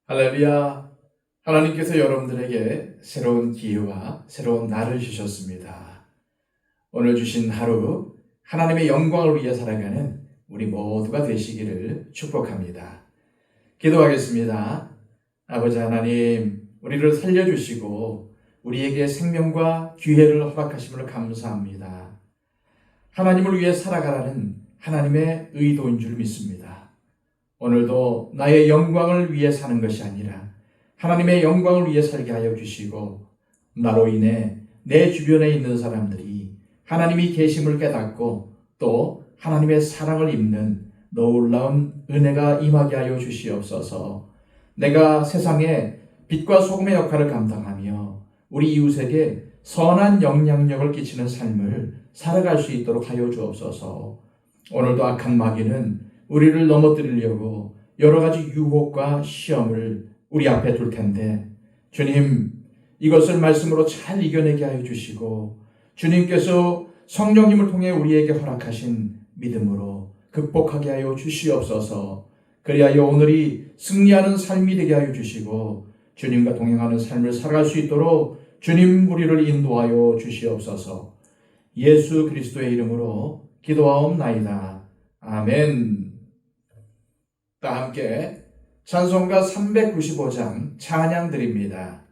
할렐루야! 하나님께서 여러분들에게 새로운 기회와 새로운 날을 주셨습니다. 오늘 주신 하루 하나님의 영광을 위해 살아가는 우리 모두가 되시기를 축복합니다. 기도하겠습니다. 아버지 하나님, 우리를 살려주시고 우리에게 생명과 기회를 허락하심을 감사합니다. 하나님을 위해 살아가라는 하나님의 의도인 줄 믿습니다. 오늘도 나의 영광을 위해 사는 것이 아니라 하나님의 영광을 위해 살게 하여 주시고, 나로 인해 내 주변에 있는 사람들이 하나님이 계심을 깨닫고 또 하나님의 사랑을 입는 놀라운 은혜가 임하게 하여 주시옵소서. 내가 세상에 빛과 소금의 역할을 감당하며 우리 이웃에게 선한 영향력을 끼치는 삶을 살아갈 수 있도록 하여 주옵소서. 오늘도 악한 마귀는 우리를 넘어뜨리려고 여러 가지 유혹과 시험을 우리 앞에 둘 텐데, 주님, 이것을 말씀으로 잘 이겨내게 하여 주시고, 주님께서 성령님을 통해 우리에게 허락하신 믿음으로 극복하게 하여 주시옵소서. 그리하여 오늘이 승리하는 삶이 되게 하여 주시고, 주님과 동행하는 삶을 살아갈 수 있도록 주님 우리를 인도하여 주시옵소서. 예수 그리스도의 이름으로 기도하옵나이다. 아멘. 다 함께 찬송가 395장 찬양 드립니다.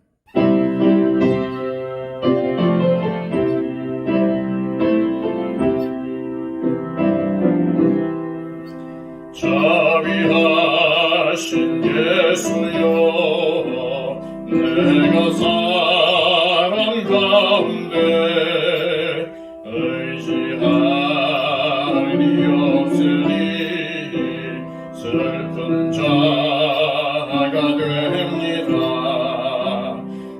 자비하신 예수여, 내가 사랑 가운데 의지할 리 없으니 슬픈 자가 됩니다.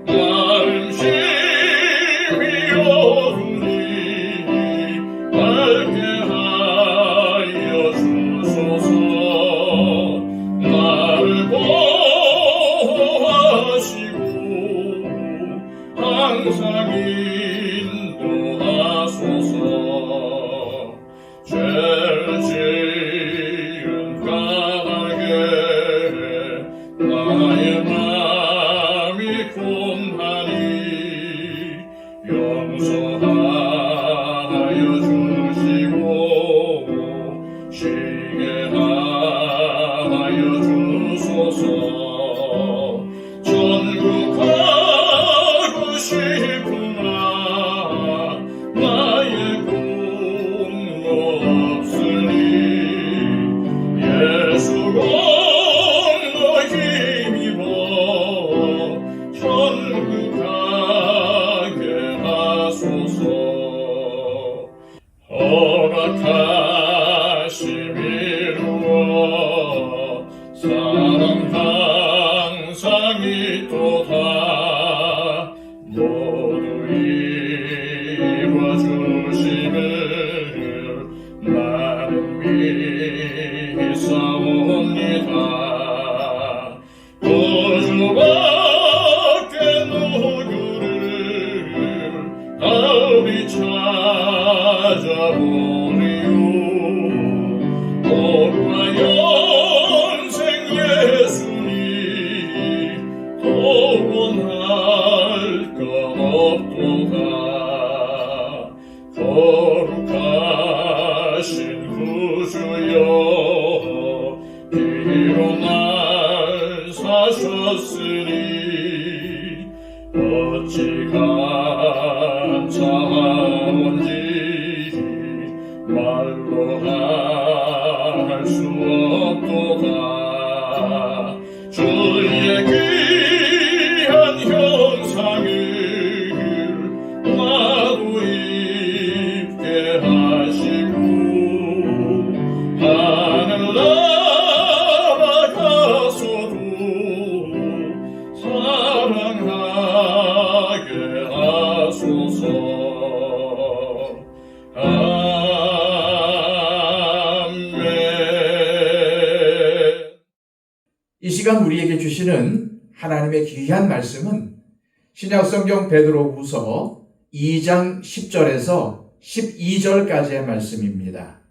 마음 심히 어두니 밝게 하여 주소서. 나를 보호하시고 항상 인도하소서. 죄를 지은 까닭에 나의 마음이 곤하니 용서하여 주시고 쉬게 하여 주소서. 천국 가고 싶으나 나의 공로 없으니 예수 공로 힘입어 천국 가게 하소서. 허락하심 이루어 사랑 항상 있도다. 모두 이루어주심을 나는 믿사옵니다. 구주밖에 누구를 아우리 찾아보리요. 오루와 연생 예수니 또 원할 것 없도다. 거룩하신 구주여, 피로 날 사셨으니 어찌 감사하온지 말로 할 수 없도다. 주의 귀한 형상을 나도 입게 하시고 하늘나라 가서도 사랑하게 하소서. 이 시간 우리에게 주시는 하나님의 귀한 말씀은 신약성경 베드로후서 2장 10절에서 12절까지의 말씀입니다.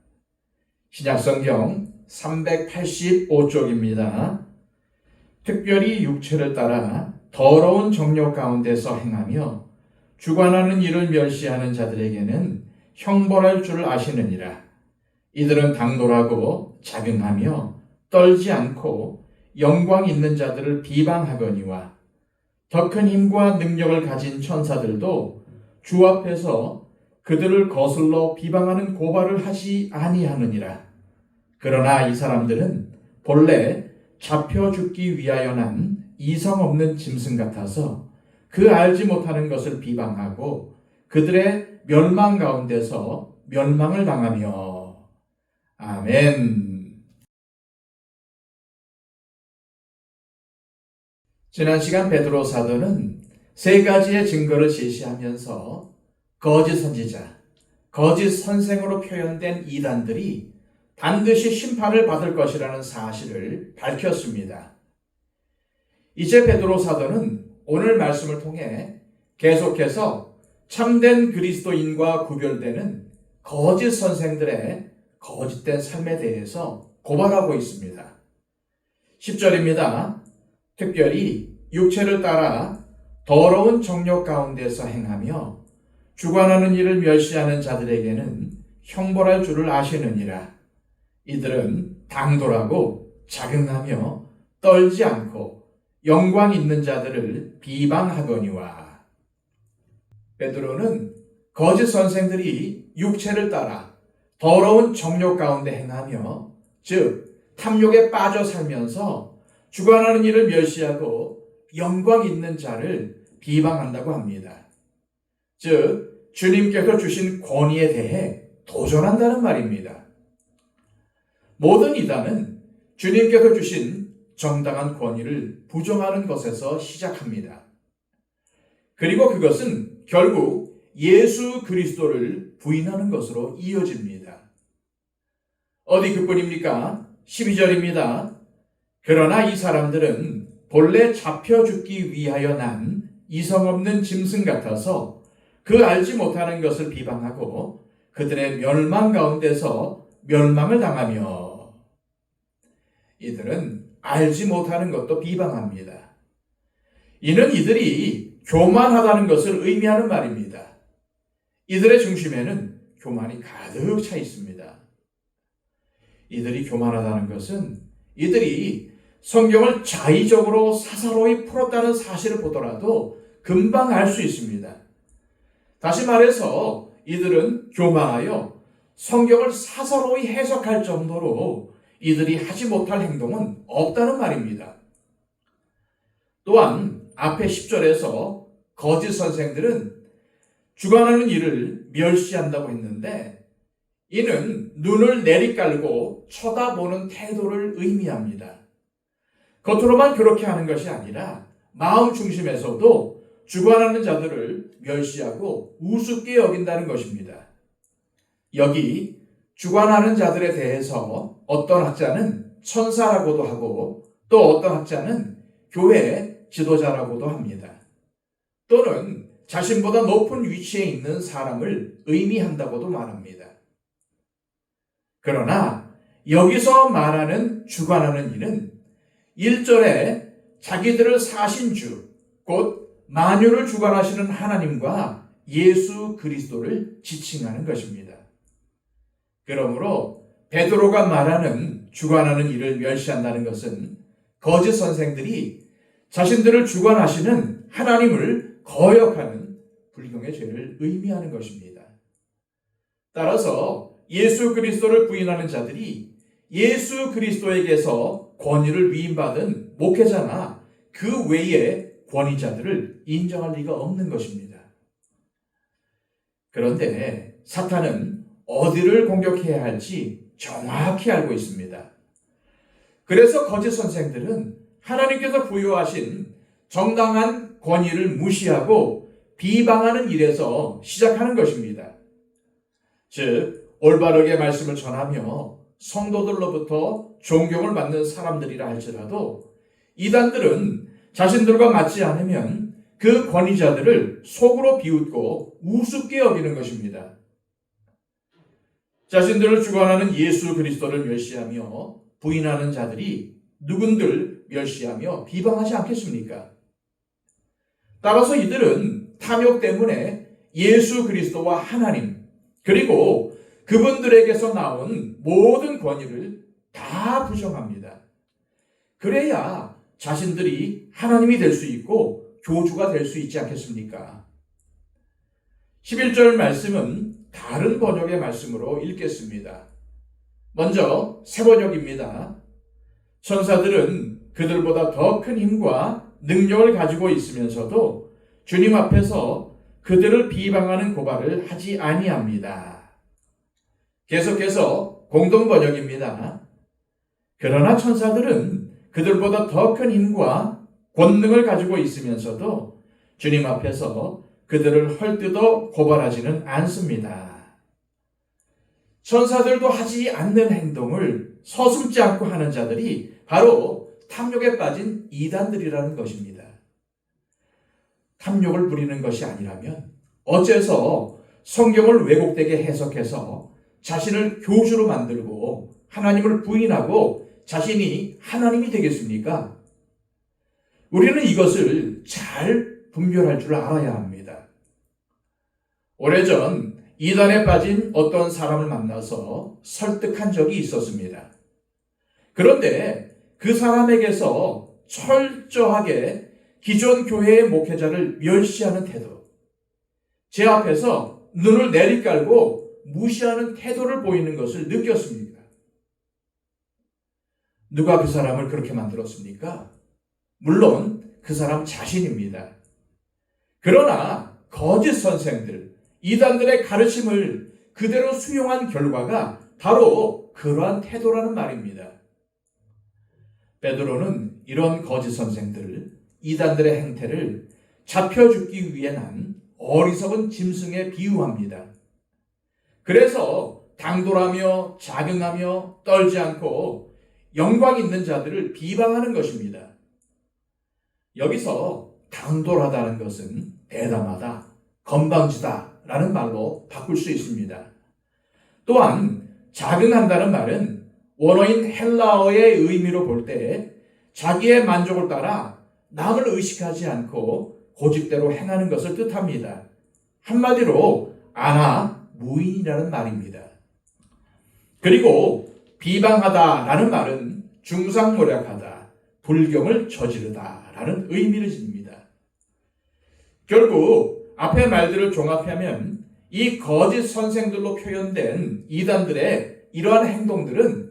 신약성경 385쪽입니다. 특별히 육체를 따라 더러운 정욕 가운데서 행하며 주관하는 일을 멸시하는 자들에게는 형벌할 줄 아시느니라. 이들은 당돌하고 자긍하며 떨지 않고 영광 있는 자들을 비방하거니와 더 큰 힘과 능력을 가진 천사들도 주 앞에서 그들을 거슬러 비방하는 고발을 하지 아니하느니라. 그러나 이 사람들은 본래 잡혀 죽기 위하여 난 이성 없는 짐승 같아서 그 알지 못하는 것을 비방하고 그들의 멸망 가운데서 멸망을 당하며. 아멘. 지난 시간 베드로 사도는 세 가지의 증거를 제시하면서 거짓 선지자, 거짓 선생으로 표현된 이단들이 반드시 심판을 받을 것이라는 사실을 밝혔습니다. 이제 베드로 사도는 오늘 말씀을 통해 계속해서 참된 그리스도인과 구별되는 거짓 선생들의 거짓된 삶에 대해서 고발하고 있습니다. 10절입니다. 특별히 육체를 따라 더러운 정욕 가운데서 행하며 주관하는 일을 멸시하는 자들에게는 형벌할 줄을 아시느니라. 이들은 당돌하고 자긍하며 떨지 않고 영광 있는 자들을 비방하거니와. 베드로는 거짓 선생들이 육체를 따라 더러운 정욕 가운데 행하며, 즉 탐욕에 빠져 살면서 주관하는 일을 멸시하고 영광 있는 자를 비방한다고 합니다. 즉 주님께서 주신 권위에 대해 도전한다는 말입니다. 모든 이단은 주님께서 주신 정당한 권위를 부정하는 것에서 시작합니다. 그리고 그것은 결국 예수 그리스도를 부인하는 것으로 이어집니다. 어디 그뿐입니까? 12절입니다. 그러나 이 사람들은 본래 잡혀 죽기 위하여 난 이성 없는 짐승 같아서 그 알지 못하는 것을 비방하고 그들의 멸망 가운데서 멸망을 당하며. 이들은 알지 못하는 것도 비방합니다. 이는 이들이 교만하다는 것을 의미하는 말입니다. 이들의 중심에는 교만이 가득 차 있습니다. 이들이 교만하다는 것은 이들이 성경을 자의적으로 사사로이 풀었다는 사실을 보더라도 금방 알 수 있습니다. 다시 말해서 이들은 교만하여 성경을 사사로이 해석할 정도로 이들이 하지 못할 행동은 없다는 말입니다. 또한 앞에 10절에서 거짓 선생들은 주관하는 일을 멸시한다고 했는데 이는 눈을 내리깔고 쳐다보는 태도를 의미합니다. 겉으로만 그렇게 하는 것이 아니라 마음 중심에서도 주관하는 자들을 멸시하고 우습게 여긴다는 것입니다. 여기 주관하는 자들에 대해서 어떤 학자는 천사라고도 하고 또 어떤 학자는 교회 지도자라고도 합니다. 또는 자신보다 높은 위치에 있는 사람을 의미한다고도 말합니다. 그러나 여기서 말하는 주관하는 이는 1절에 자기들을 사신 주, 곧 만유를 주관하시는 하나님과 예수 그리스도를 지칭하는 것입니다. 그러므로 베드로가 말하는 주관하는 일을 멸시한다는 것은 거짓 선생들이 자신들을 주관하시는 하나님을 거역하는 불경의 죄를 의미하는 것입니다. 따라서 예수 그리스도를 부인하는 자들이 예수 그리스도에게서 권위를 위임받은 목회자나 그 외의 권위자들을 인정할 리가 없는 것입니다. 그런데 사탄은 어디를 공격해야 할지 정확히 알고 있습니다. 그래서 거짓 선생들은 하나님께서 부여하신 정당한 권위를 무시하고 비방하는 일에서 시작하는 것입니다. 즉 올바르게 말씀을 전하며 성도들로부터 존경을 받는 사람들이라 할지라도 이단들은 자신들과 맞지 않으면 그 권위자들을 속으로 비웃고 우습게 여기는 것입니다. 자신들을 주관하는 예수 그리스도를 멸시하며 부인하는 자들이 누군들 멸시하며 비방하지 않겠습니까? 따라서 이들은 탐욕 때문에 예수 그리스도와 하나님, 그리고 그분들에게서 나온 모든 권위를 다 부정합니다. 그래야 자신들이 하나님이 될 수 있고 교주가 될 수 있지 않겠습니까? 11절 말씀은 다른 번역의 말씀으로 읽겠습니다. 먼저 새 번역입니다. 천사들은 그들보다 더 큰 힘과 능력을 가지고 있으면서도 주님 앞에서 그들을 비방하는 고발을 하지 아니합니다. 계속해서 공동 번역입니다. 그러나 천사들은 그들보다 더 큰 힘과 권능을 가지고 있으면서도 주님 앞에서 그들을 헐뜯어 고발하지는 않습니다. 천사들도 하지 않는 행동을 서슴지 않고 하는 자들이 바로 탐욕에 빠진 이단들이라는 것입니다. 탐욕을 부리는 것이 아니라면 어째서 성경을 왜곡되게 해석해서 자신을 교주로 만들고 하나님을 부인하고 자신이 하나님이 되겠습니까? 우리는 이것을 잘 분별할 줄 알아야 합니다. 오래전 이단에 빠진 어떤 사람을 만나서 설득한 적이 있었습니다. 그런데 그 사람에게서 철저하게 기존 교회의 목회자를 멸시하는 태도, 제 앞에서 눈을 내리깔고 무시하는 태도를 보이는 것을 느꼈습니다. 누가 그 사람을 그렇게 만들었습니까? 물론 그 사람 자신입니다. 그러나 거짓 선생들, 이단들의 가르침을 그대로 수용한 결과가 바로 그러한 태도라는 말입니다. 베드로는 이런 거짓 선생들, 이단들의 행태를 잡혀 죽기 위해 난 어리석은 짐승에 비유합니다. 그래서 당돌하며 자긍하며 떨지 않고 영광 있는 자들을 비방하는 것입니다. 여기서 당돌하다는 것은 대담하다, 건방지다라는 말로 바꿀 수 있습니다. 또한 자긍한다는 말은 원어인 헬라어의 의미로 볼 때 자기의 만족을 따라 남을 의식하지 않고 고집대로 행하는 것을 뜻합니다. 한마디로 아나 무인이라는 말입니다. 그리고 비방하다라는 말은 중상모략하다, 불경을 저지르다라는 의미를 지닙니다. 결국 앞의 말들을 종합하면 이 거짓 선생들로 표현된 이단들의 이러한 행동들은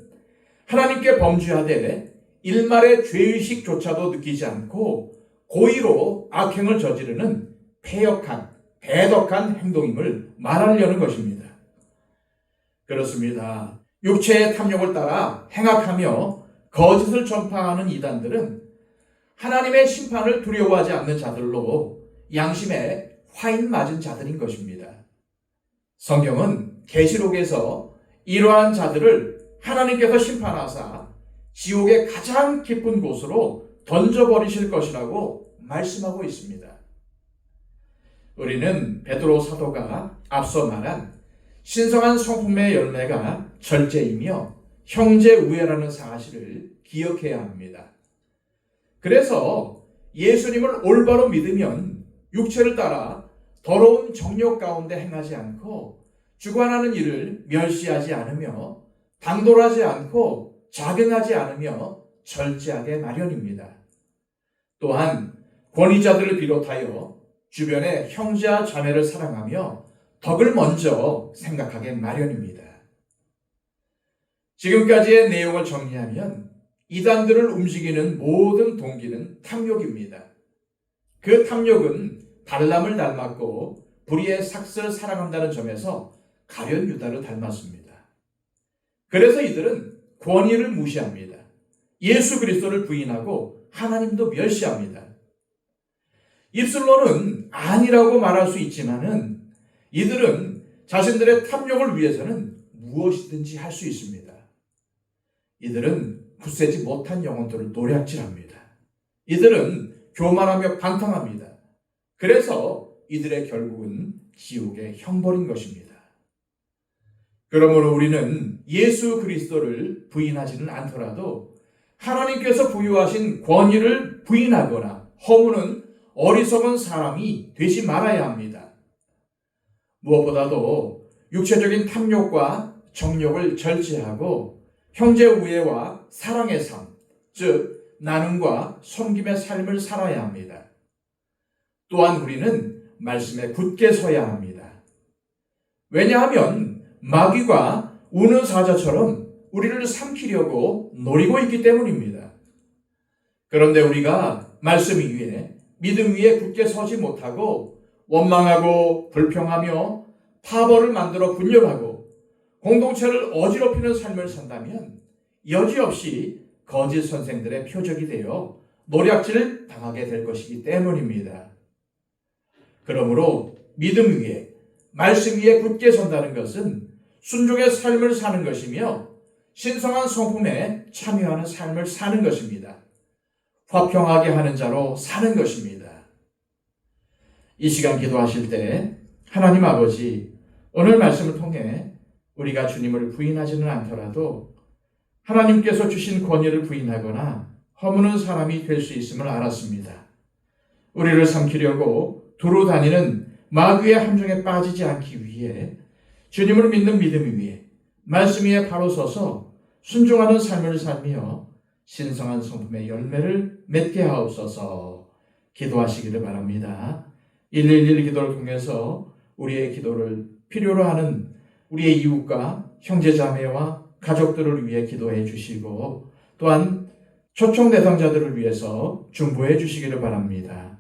하나님께 범죄하되 일말의 죄의식조차도 느끼지 않고 고의로 악행을 저지르는 패역한, 배덕한 행동임을 말하려는 것입니다. 그렇습니다. 육체의 탐욕을 따라 행악하며 거짓을 전파하는 이단들은 하나님의 심판을 두려워하지 않는 자들로 양심에 화인 맞은 자들인 것입니다. 성경은 계시록에서 이러한 자들을 하나님께서 심판하사 지옥의 가장 깊은 곳으로 던져버리실 것이라고 말씀하고 있습니다. 우리는 베드로 사도가 앞서 말한 신성한 성품의 열매가 절제이며 형제 우애라는 사실을 기억해야 합니다. 그래서 예수님을 올바로 믿으면 육체를 따라 더러운 정욕 가운데 행하지 않고 주관하는 일을 멸시하지 않으며 당돌하지 않고 자긍하지 않으며 절제하게 마련입니다. 또한 권위자들을 비롯하여 주변의 형제와 자매를 사랑하며 덕을 먼저 생각하게 마련입니다. 지금까지의 내용을 정리하면 이단들을 움직이는 모든 동기는 탐욕입니다. 그 탐욕은 발람을 닮았고 불의의 삭스를 사랑한다는 점에서 가룟 유다를 닮았습니다. 그래서 이들은 권위를 무시합니다. 예수 그리스도를 부인하고 하나님도 멸시합니다. 입술로는 아니라고 말할 수 있지만은 이들은 자신들의 탐욕을 위해서는 무엇이든지 할 수 있습니다. 이들은 굳세지 못한 영혼들을 노략질합니다. 이들은 교만하며 방탕합니다. 그래서 이들의 결국은 지옥의 형벌인 것입니다. 그러므로 우리는 예수 그리스도를 부인하지는 않더라도 하나님께서 부여하신 권위를 부인하거나 허무는 어리석은 사람이 되지 말아야 합니다. 무엇보다도 육체적인 탐욕과 정욕을 절제하고 형제 우애와 사랑의 삶, 즉 나눔과 섬김의 삶을 살아야 합니다. 또한 우리는 말씀에 굳게 서야 합니다. 왜냐하면 마귀가 우는 사자처럼 우리를 삼키려고 노리고 있기 때문입니다. 그런데 우리가 말씀 위에, 믿음 위에 굳게 서지 못하고 원망하고 불평하며 파벌을 만들어 분열하고 공동체를 어지럽히는 삶을 산다면 여지없이 거짓 선생들의 표적이 되어 노략질 당하게 될 것이기 때문입니다. 그러므로 믿음 위에, 말씀 위에 굳게 선다는 것은 순종의 삶을 사는 것이며 신성한 성품에 참여하는 삶을 사는 것입니다. 화평하게 하는 자로 사는 것입니다. 이 시간 기도하실 때 하나님 아버지, 오늘 말씀을 통해 우리가 주님을 부인하지는 않더라도 하나님께서 주신 권위를 부인하거나 허무는 사람이 될 수 있음을 알았습니다. 우리를 삼키려고 두루 다니는 마귀의 함정에 빠지지 않기 위해 주님을 믿는 믿음 위에 말씀 위에 바로 서서 순종하는 삶을 살며 신성한 성품의 열매를 맺게 하옵소서. 기도하시기를 바랍니다. 111 기도를 통해서 우리의 기도를 필요로 하는 우리의 이웃과 형제자매와 가족들을 위해 기도해 주시고 또한 초청 대상자들을 위해서 중보해 주시기를 바랍니다.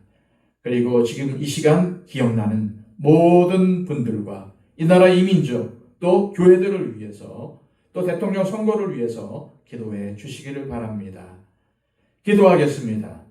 그리고 지금 이 시간 기억나는 모든 분들과 이 나라 이민족 또 교회들을 위해서 또 대통령 선거를 위해서 기도해 주시기를 바랍니다. 기도하겠습니다.